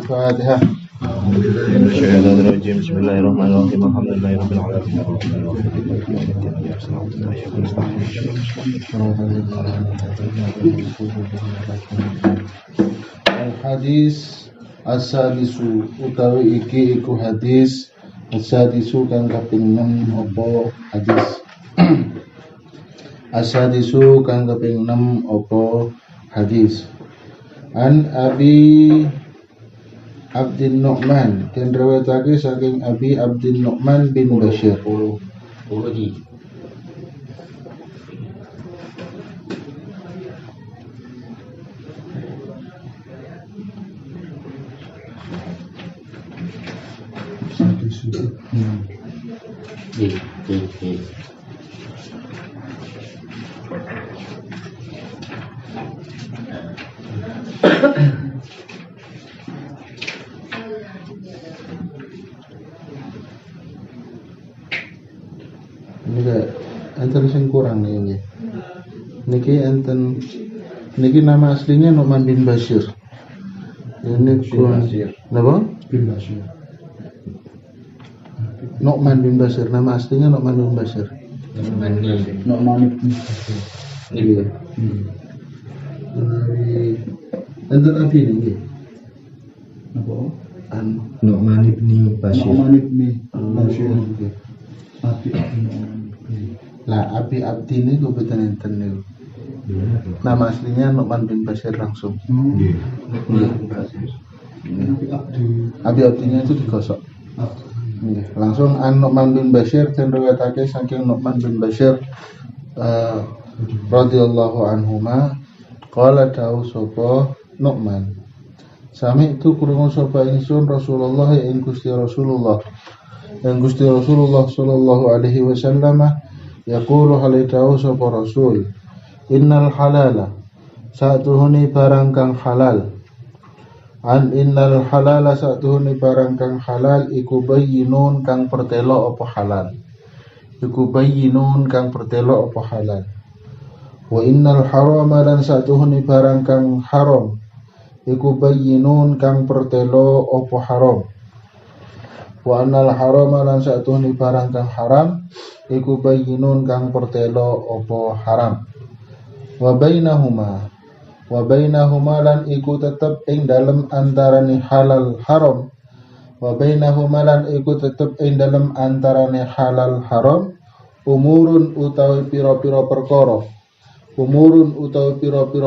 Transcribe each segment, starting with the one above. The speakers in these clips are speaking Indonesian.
Al-Fatihah. Bismillahirrahmanirrahim. Alhamdulillahirabbil alamin. Al-hadis as-sadisu utawi iki iku hadis as-sadisu kang kaping 6 apa hadis as-sadisu kang kaping 6 apa hadis an Abi Abdin Nu'man dan riwayatake saking Abi Abdin Nu'man bin Bashir. Enten sing kurang nih. Niki enten niki nama aslinya Nu'man bin Bashir. Ini kurang. Napa? Bin Bashir. Nu'man bin Bashir, nama aslinya Nu'man bin Bashir. Nu'man bin Bashir. Iya. Enten abi niki. Apa? Nu'man bin Bashir. Nu'man bin Bashir. Abi lah, Abi Abdi ini kebetulan enten niku. Nama aslinya Nu'man bin Bashir langsung. Abi Abdinya itu digosok. Langsung an Nu'man bin Bashir dan riwayatake saking Nu'man bin Bashir radhiyallahu anhuma qala ta'u sapa Nu'man. Sami itu krungu sapa ingsun Rasulullah ing Gusti Rasulullah. Yang Gusti Rasulullah sallallahu alaihi wasallam yaqulu halitau sapa Rasul innal halala satuhuni barang kang halal an innal halala satuhuni barang kang halal iku bayyinun kang pertelo apa halal iku bayyinun kang pertelo apa halal wa innal harama lan satuhuni barang kang haram iku bayyinun kang pertelo apa haram wa annal harama lan satuhuni barang kang haram iku bayyinun kang pertelo apa haram wa bainahuma lan iku tetep ing dalem antarane halal haram wa bainahuma lan iku tetep ing dalem antarane halal haram umurun utawi pira-pira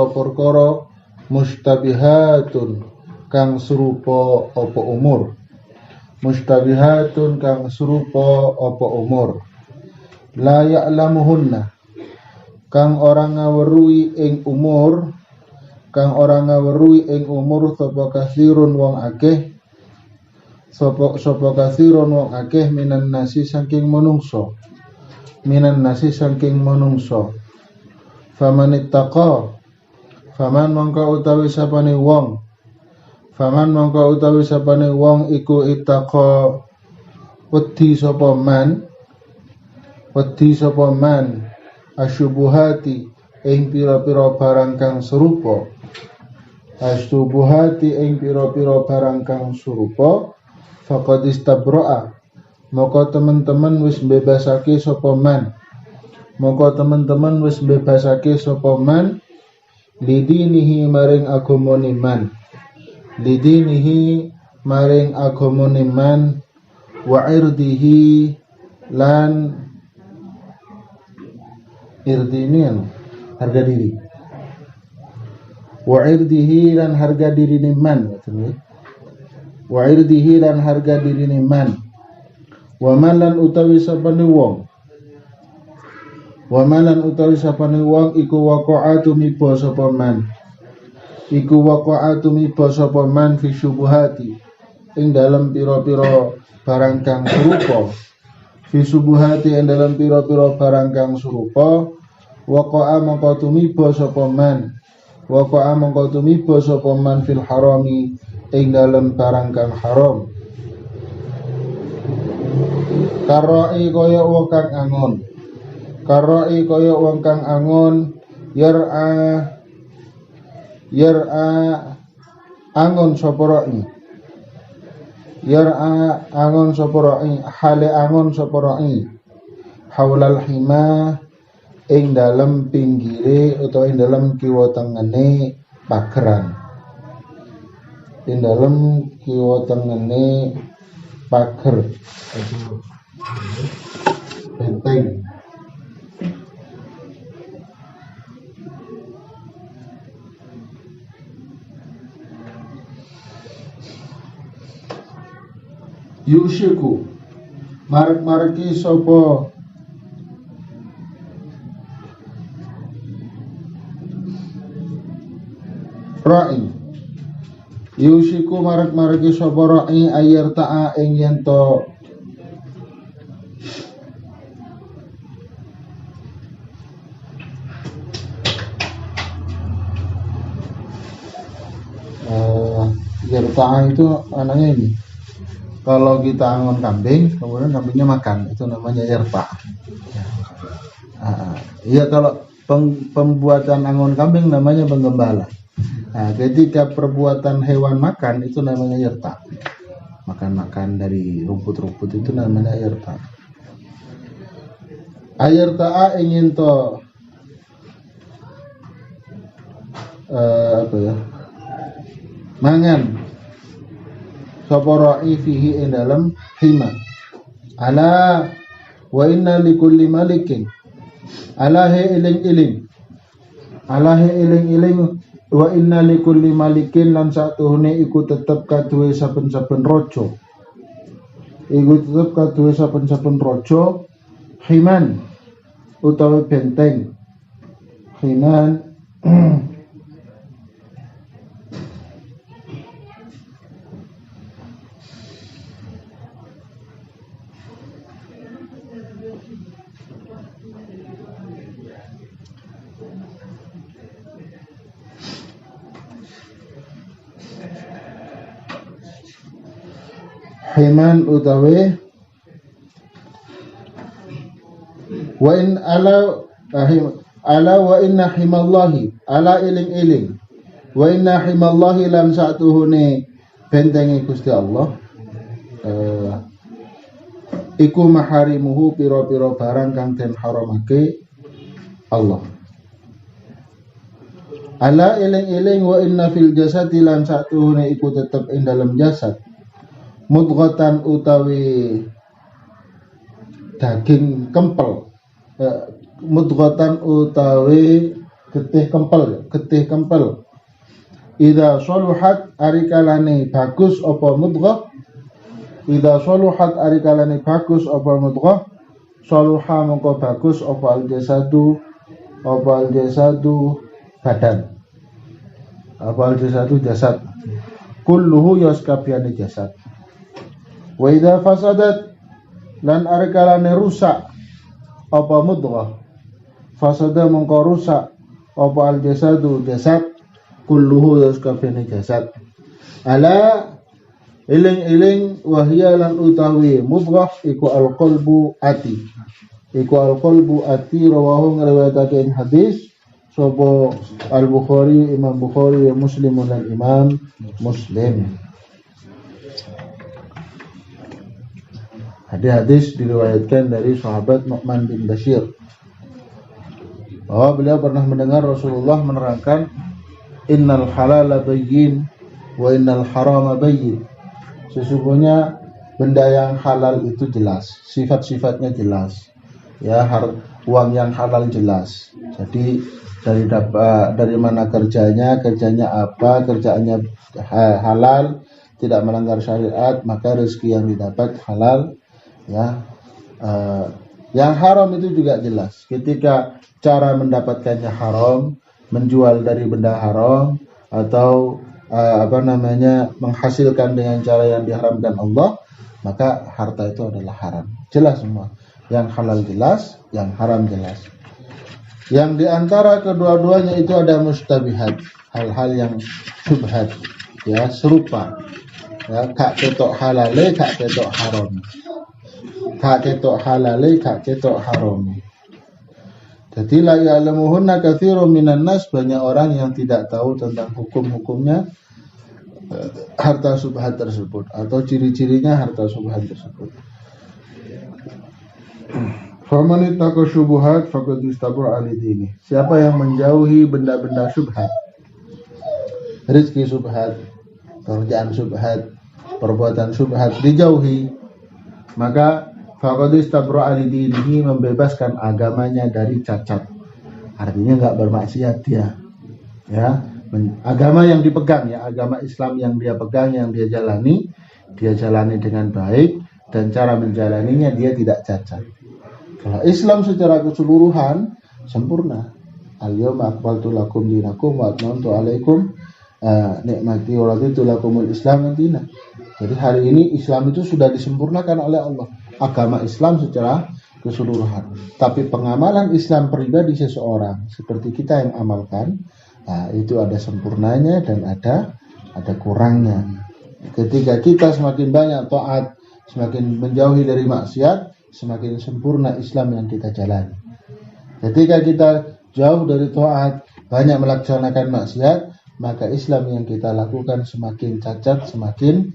perkara mustabihatun kang serupa apa umur mustabihatun kang serupa apa umur la ya'lamuhunna kang orang ngaweruhi ing umur sapa kasirun wong akeh minan nasi saking manungsa faman mongko utawi sapane wong iku ittaqa wedi sapa man asyubuhati ing pira-pira barang kang serupa faqad istabra'a maka teman-teman wis bebasake sapa man lidinihi maring agamane man wa irdihi lan irdinian harga diri wa irdihi lan harga dirine man wa malan utawi sapane wong iku waqa'atu miba sapa man fi syubuhati ing dalam pira-pira barang kang serupa waqa'a mongko tumiba sapa man fil harami ing dalam barang kang haram Karoi kaya wong kang angon. Karoi kaya wong kang angon. Yar'a angon sapa ra'i. Yar'a angon sapa ra'i, hale angon sapa ra'i. Haulal hima ing dalem pinggire utawa ing dalem kiwa tengene pageran. Ing dalem kiwa tengene pager. Benteng. Yushiku marek-mareki sapa ra'i. Yushiku marek-mareki sapa ra'i ayar ta'a ing yen to yarta'a itu anaknya ini. Kalau kita angon kambing, kemudian kambingnya makan, itu namanya yarta. Iya, kalau pembuatan angon kambing namanya penggembala. Nah, ketika perbuatan hewan makan itu namanya yarta. Makan dari rumput-rumput itu namanya yarta. Ayarta ingin to mangan sapa ra'i fihi ing dalem hima. Ala wa inna likulli malikin. Ala he iling-iling. Ala he iling-iling wa inna likulli malikin lan satuhune iku tetep kaduwe saben-saben raja. Iku tetep kaduwe saben-saben raja himan utawa benteng. Himan himan utawi wa in ala wa inna himallahi ala iling-iling wa inna himallahi lan satuhune bentenge Gusti Allah iku maharimuhu pira-pira barang kang den haramake Allah. Ala iling-iling wa inna fil jasadi lan satuhune iku tetep ing dalam jasad mudghatan utawi daging kempel, mudghatan utawi getih kempel. Idza saluhat arikalane bagus apa mudghah, idza saluhat arikalane bagus apa mudghah, saluha mongko bagus apa al-jasadu badan, apa al-jasadu jasad, kulluhu yaskabiyane jasad. Wa idza fasadat lan arikalane rusak apa mudghah, fasada mongko rusak apa al jasadu jasad, kulluhu yaskabiyane jasad. Ala iling-iling wahya lan utawi mudghah iku al qalbu ati. Iku al qalbu ati rawahu ngriwayatake hadis sapa al Bukhari, Imam Bukhari wa Muslim lan Imam Muslim. Hadis diriwayatkan dari sahabat Nu'man bin Bashir bahwa beliau pernah mendengar Rasulullah menerangkan innal halala bayyin wa innal harama bayyin. Sesungguhnya benda yang halal itu jelas, sifat-sifatnya jelas. Ya, uang yang halal jelas. Jadi dari mana kerjanya apa, kerjaannya halal, tidak melanggar syariat, maka rezeki yang didapat halal. Ya, yang haram itu juga jelas. Ketika cara mendapatkannya haram, menjual dari benda haram atau menghasilkan dengan cara yang diharamkan Allah, maka harta itu adalah haram. Jelas semua. Yang halal jelas, yang haram jelas. Yang diantara kedua-duanya itu ada mustabihat, hal-hal yang syubhat, ya, serupa. Ya, kak ketok halale, kak ketok haram. Gak ketok halale, gak ketok haram. Jadi la ya'lamuhunna katsirun minan nas, banyak orang yang tidak tahu tentang hukum-hukumnya harta subhat tersebut atau ciri-cirinya harta subhat tersebut. Faman ittaqa syubuhat faqad istabra alidini. Siapa yang menjauhi benda-benda syubhat, rezeki syubhat, pekerjaan syubhat, perbuatan syubhat dijauhi, maka faqad istabra alidinihi, membebaskan agamanya dari cacat. Artinya enggak bermaksiat dia. Ya, agama yang dipegang, ya, agama Islam yang dia pegang, yang dia jalani dengan baik, dan cara menjalaninya dia tidak cacat. Kalau Islam secara keseluruhan sempurna. Al-yawma akmaltu lakum dinakum wa atmamtu alaikum nikmati wa raditu lakumul Islam dinan. Jadi hari ini Islam itu sudah disempurnakan oleh Allah. Agama Islam secara keseluruhan. Tapi pengamalan Islam pribadi seseorang seperti kita yang amalkan, itu ada sempurnanya dan ada kurangnya. Ketika kita semakin banyak taat, semakin menjauhi dari maksiat, semakin sempurna Islam yang kita jalani. Ketika kita jauh dari taat, banyak melaksanakan maksiat, maka Islam yang kita lakukan semakin cacat, semakin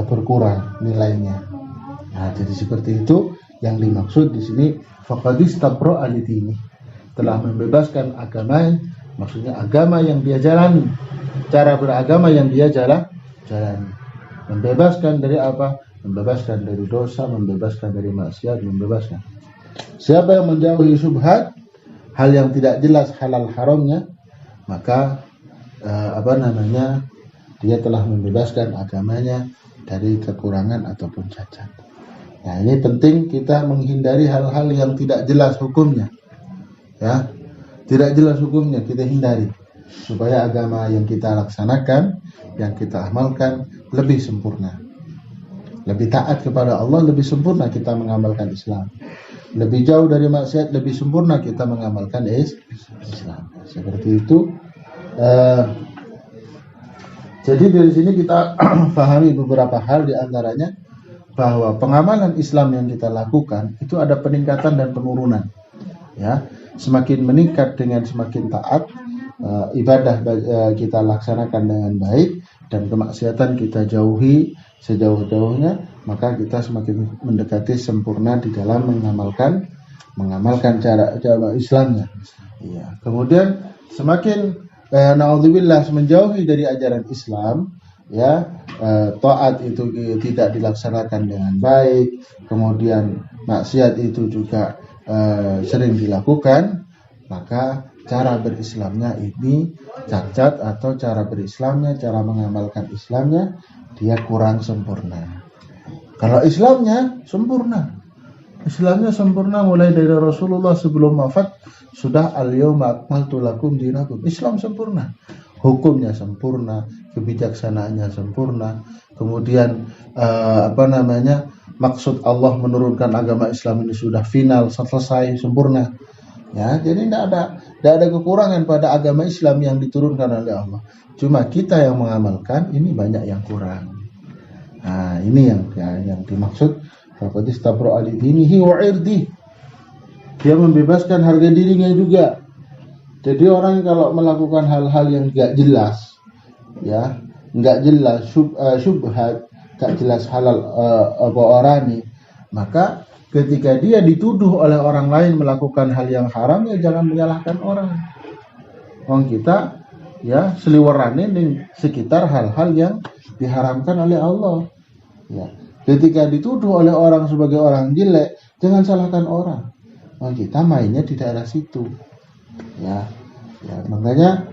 berkurang nilainya. Nah, jadi seperti itu yang dimaksud di sini faqad istabra alidini, telah membebaskan agama, maksudnya agama yang dia jalani, cara beragama yang dia jalani. Membebaskan dari apa? Membebaskan dari dosa, membebaskan dari maksiat, membebaskan. Siapa yang menjauhi syubhat, hal yang tidak jelas halal haramnya, maka dia telah membebaskan agamanya dari kekurangan ataupun cacat. Nah, ini penting kita menghindari hal-hal yang tidak jelas hukumnya. Ya, tidak jelas hukumnya kita hindari supaya agama yang kita laksanakan, yang kita amalkan lebih sempurna. Lebih taat kepada Allah, lebih sempurna kita mengamalkan Islam. Lebih jauh dari maksiat, lebih sempurna kita mengamalkan Islam. Seperti itu. Jadi dari sini kita pahami beberapa hal, di antaranya bahwa pengamalan Islam yang kita lakukan itu ada peningkatan dan penurunan. Ya, semakin meningkat dengan semakin taat, ibadah kita laksanakan dengan baik, dan kemaksiatan kita jauhi sejauh-jauhnya, maka kita semakin mendekati sempurna di dalam mengamalkan cara Islamnya. Ya. Kemudian semakin naudzubillah menjauhi dari ajaran Islam, ya, taat itu tidak dilaksanakan dengan baik, kemudian maksiat itu juga sering dilakukan, maka cara berislamnya ini cacat, atau cara berislamnya, cara mengamalkan Islamnya dia kurang sempurna. Kalau Islamnya sempurna mulai dari Rasulullah sebelum wafat sudah al-yawma akmaltu lakum dinakum. Islam sempurna, hukumnya sempurna, kebijaksanaannya sempurna. Kemudian maksud Allah menurunkan agama Islam ini sudah final, selesai, sempurna. Ya, jadi tidak ada kekurangan pada agama Islam yang diturunkan oleh Allah. Cuma kita yang mengamalkan ini banyak yang kurang. Nah, ini yang dimaksud faqad istabra alidinihi wa irdi. Dia membebaskan harga dirinya juga. Jadi orang kalau melakukan hal-hal yang enggak jelas, ya, enggak jelas syubhat, enggak jelas halal apa orani, maka ketika dia dituduh oleh orang lain melakukan hal yang haram, ya jangan menyalahkan orang. Orang kita ya seliwerane ning sekitar hal-hal yang diharamkan oleh Allah. Ya, ketika dituduh oleh orang sebagai orang jelek, jangan salahkan orang. Orang kita mainnya di daerah situ. Ya makanya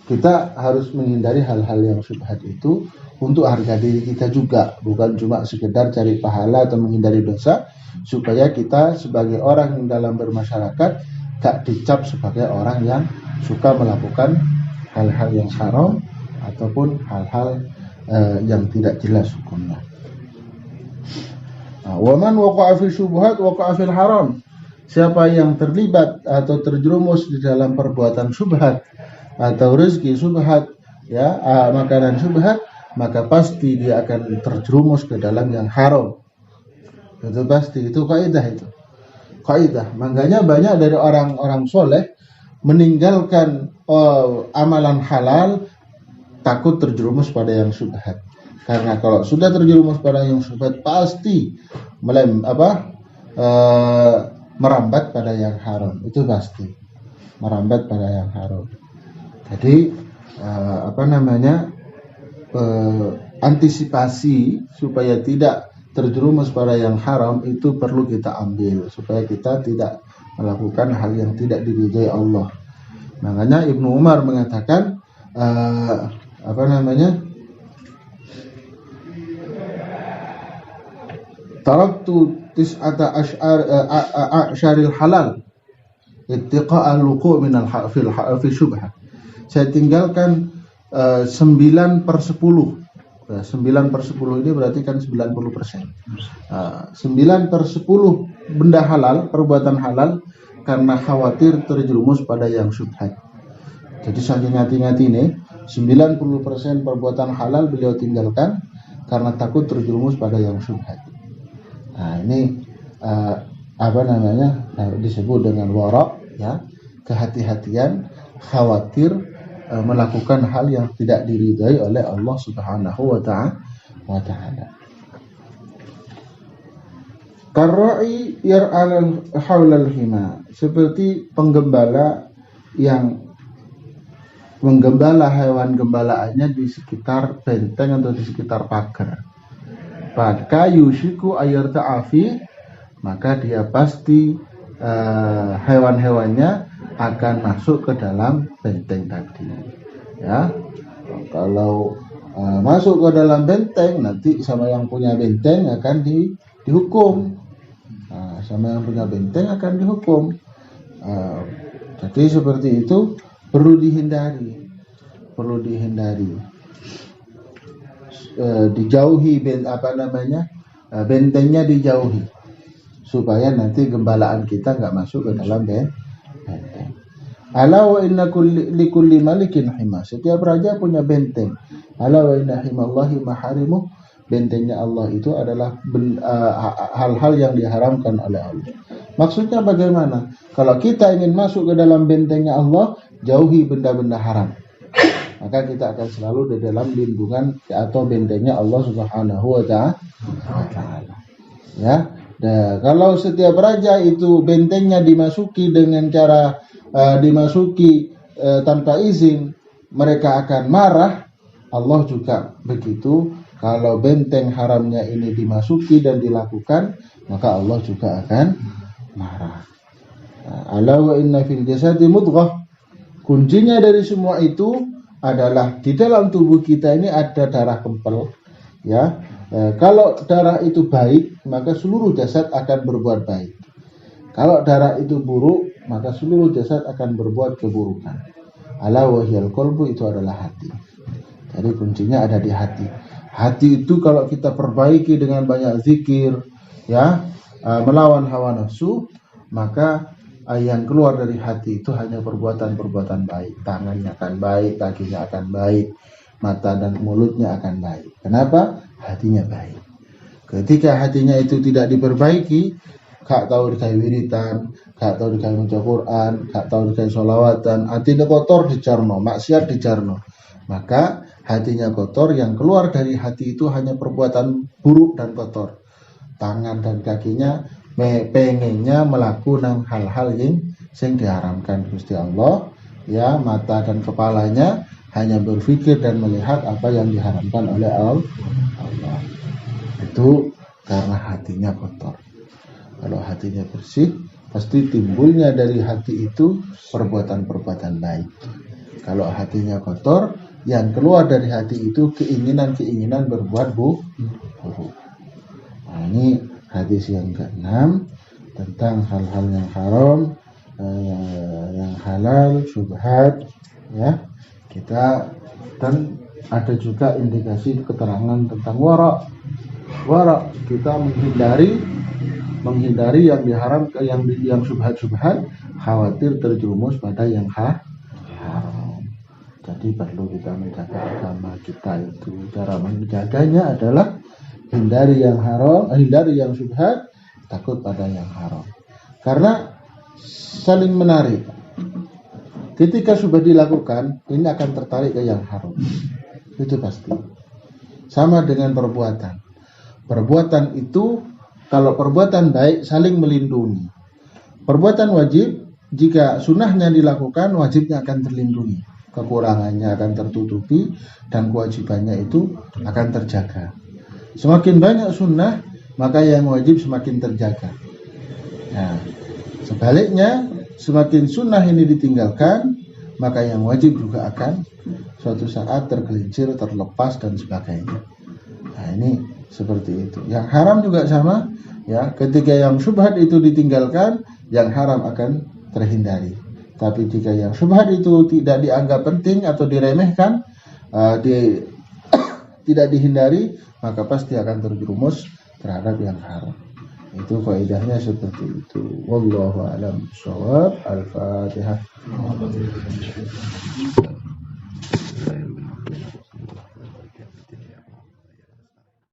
kita harus menghindari hal-hal yang syubhat itu untuk harga diri kita juga, bukan cuma sekedar cari pahala atau menghindari dosa, supaya kita sebagai orang yang dalam bermasyarakat gak dicap sebagai orang yang suka melakukan hal-hal yang haram ataupun hal-hal yang tidak jelas hukumnya. Wa man waqa'a fi syubhat waqa'a fil haram. Siapa yang terlibat atau terjerumus di dalam perbuatan syubhat atau rezeki syubhat, ya, makanan syubhat, maka pasti dia akan terjerumus ke dalam yang haram. Itu pasti, itu kaidah itu. Kaidah. Makanya banyak dari orang-orang soleh meninggalkan amalan halal takut terjerumus pada yang syubhat. Karena kalau sudah terjerumus pada yang syubhat pasti merambat pada yang haram. Itu pasti merambat pada yang haram. Jadi antisipasi supaya tidak terjerumus pada yang haram itu perlu kita ambil supaya kita tidak melakukan hal yang tidak diridhai Allah. Makanya Ibnu Umar mengatakan taraktu tis'ata asyaril halal ittiqa'al wuqu' min fi syubhah. Saya tinggalkan 9/10. 9/10 ini berarti kan 90%. 9/10 benda halal, perbuatan halal karena khawatir terjerumus pada yang syubhat. Jadi saking hati-hati nih, 90% perbuatan halal beliau tinggalkan karena takut terjerumus pada yang syubhat. Nah, ini disebut dengan wara, ya, kehati-hatian, khawatir melakukan hal yang tidak diridhai oleh Allah Subhanahu wa ta'ala. Karra'i yar'al haulal hima, seperti penggembala yang menggembala hewan gembalaannya di sekitar benteng atau di sekitar pagar. Pada yushiku ayar ta'afi, maka dia pasti hewan-hewannya akan masuk ke dalam benteng tadi. Ya, kalau masuk ke dalam benteng, nanti sama yang punya benteng akan dihukum. Sama yang punya benteng akan dihukum. Jadi seperti itu perlu dihindari. Dijauhi bentengnya dijauhi supaya nanti gembalaan kita nggak masuk ke dalam benteng. Ala wa inna likulli malikin hima. Setiap raja punya benteng. Ala wa inna himallahi maharimuh. Bentengnya Allah itu adalah hal-hal yang diharamkan oleh Allah. Maksudnya bagaimana? Kalau kita ingin masuk ke dalam bentengnya Allah, jauhi benda-benda haram. Maka kita akan selalu di dalam lindungan atau bentengnya Allah Subhanahu wa ta'ala. Ya. Nah, kalau setiap raja itu bentengnya dimasuki dengan cara tanpa izin, mereka akan marah. Allah juga begitu. Kalau benteng haramnya ini dimasuki dan dilakukan, maka Allah juga akan marah. Ala wa inna fil jasadi mudghah. Kuncinya dari semua itu adalah di dalam tubuh kita ini ada darah kempel, ya. Kalau darah itu baik, maka seluruh jasad akan berbuat baik. Kalau darah itu buruk, maka seluruh jasad akan berbuat keburukan. Ala wahyal qalbu, itu adalah hati. Jadi kuncinya ada di hati. Hati itu kalau kita perbaiki dengan banyak zikir, ya, melawan hawa nafsu, maka yang keluar dari hati itu hanya perbuatan-perbuatan baik. Tangannya akan baik, kakinya akan baik, mata dan mulutnya akan baik. Kenapa? Hatinya baik. Ketika hatinya itu tidak diperbaiki, gak tahu dikai wiritan, gak tahu dikai maca Quran, gak tahu dikai sholawatan, hatinya kotor dicarno, maksiat dicarno. Maka hatinya kotor, yang keluar dari hati itu hanya perbuatan buruk dan kotor. Tangan dan kakinya pengennya melakukan hal-hal yang diharamkan Gusti Allah, ya. Mata dan kepalanya hanya berpikir dan melihat apa yang diharamkan oleh Allah. Itu karena hatinya kotor. Kalau hatinya bersih, pasti timbulnya dari hati itu perbuatan-perbuatan baik. Kalau hatinya kotor, yang keluar dari hati itu keinginan-keinginan berbuat buruk. Nah, ini hadis yang ke-6 tentang hal-hal yang haram, yang halal, syubhat, ya. Dan ada juga indikasi keterangan tentang wara. Kita menghindari yang diharamkan, yang syubhat-syubhat, khawatir terjerumus pada yang haram. Jadi Jadi perlu kita menjaga agama kita itu. Cara menjaganya adalah hindari yang haram, hindari yang syubhat, takut pada yang haram. Karena saling menarik. Ketika syubhat dilakukan, ini akan tertarik ke yang haram. Itu pasti. Sama dengan perbuatan. Perbuatan itu, kalau perbuatan baik, saling melindungi. Perbuatan wajib, jika sunnahnya dilakukan, wajibnya akan terlindungi. Kekurangannya akan tertutupi, dan kewajibannya itu akan terjaga. Semakin banyak sunnah, maka yang wajib semakin terjaga. Nah, sebaliknya, semakin sunnah ini ditinggalkan, maka yang wajib juga akan suatu saat tergelincir, terlepas, dan sebagainya. Nah, ini seperti itu. Yang haram juga sama, ya. Ketika yang syubhat itu ditinggalkan, yang haram akan terhindari. Tapi jika yang syubhat itu tidak dianggap penting atau diremehkan, tidak dihindari, maka pasti akan terjerumus terhadap yang haram. Itu faedahnya seperti itu. Wallahu a'lam bishawab. Al-Fatihah.